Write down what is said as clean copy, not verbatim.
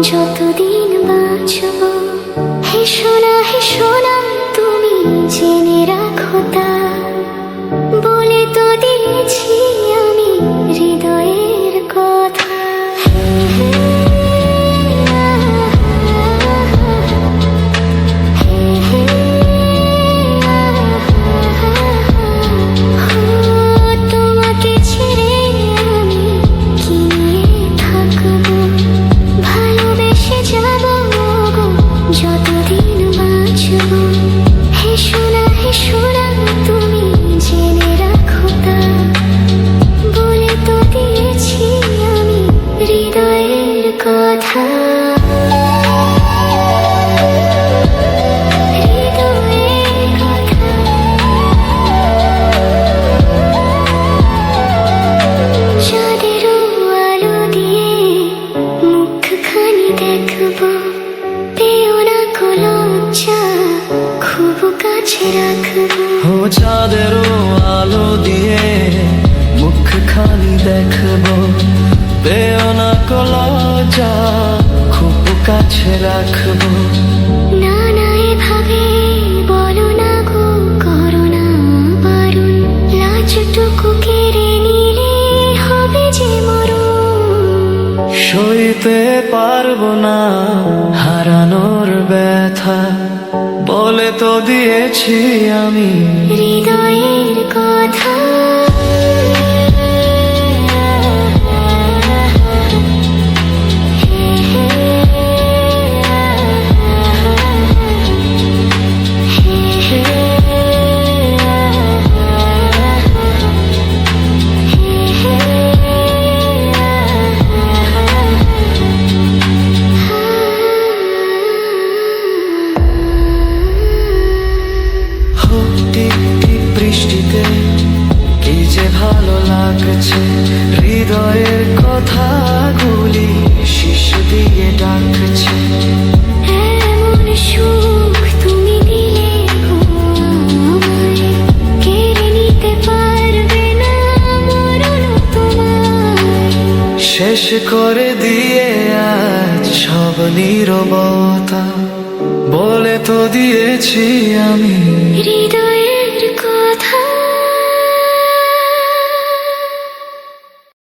যতদিন বাঁচব। হে সোনা তুমি জেনে রাখো তা, বলে তো দিয়েছি আমি হৃদয়ের কথা। তোমাকে ছেড়ে আমি কি নিয়ে থাকবো, ভালোবেসে যাব গো যতদিন বাঁচব। হে সোনা তুমি জেনে রাখো তা, বলে তো দিয়েছি আমি হৃদয়ের কথা। চাঁদেরও আলো দিয়ে মুখখানি দেখবো, পেও না কো লজ্জা, খুব কাছে রাখবো। ও চাঁদেরও আলো দিয়ে মুখখানি দেখবো, পেও না কো লজ্জা, খুব কাছে রাখবো। না এভাবে বলো না গো, করো না বারণ, লাজটুকু কেড়ে নিলে হবে যে মরণ। সইতে পারবো না হারানোর ব্যথা, বলে তো দিয়েছি আমি হৃদয়ের কথা। বৃষ্টিতে কি যে ভালো লাগছে, হৃদয়ের কথাগুলি শিশু দিয়ে ডাকছে। এমন সুখ তুমি দিলে গো আমায়, কেড়ে নিতে পারবে না মরণ তোমায়। শেষ করে দিয়ে আজ সব নীরবতা, বলে তো দিয়েছি আমি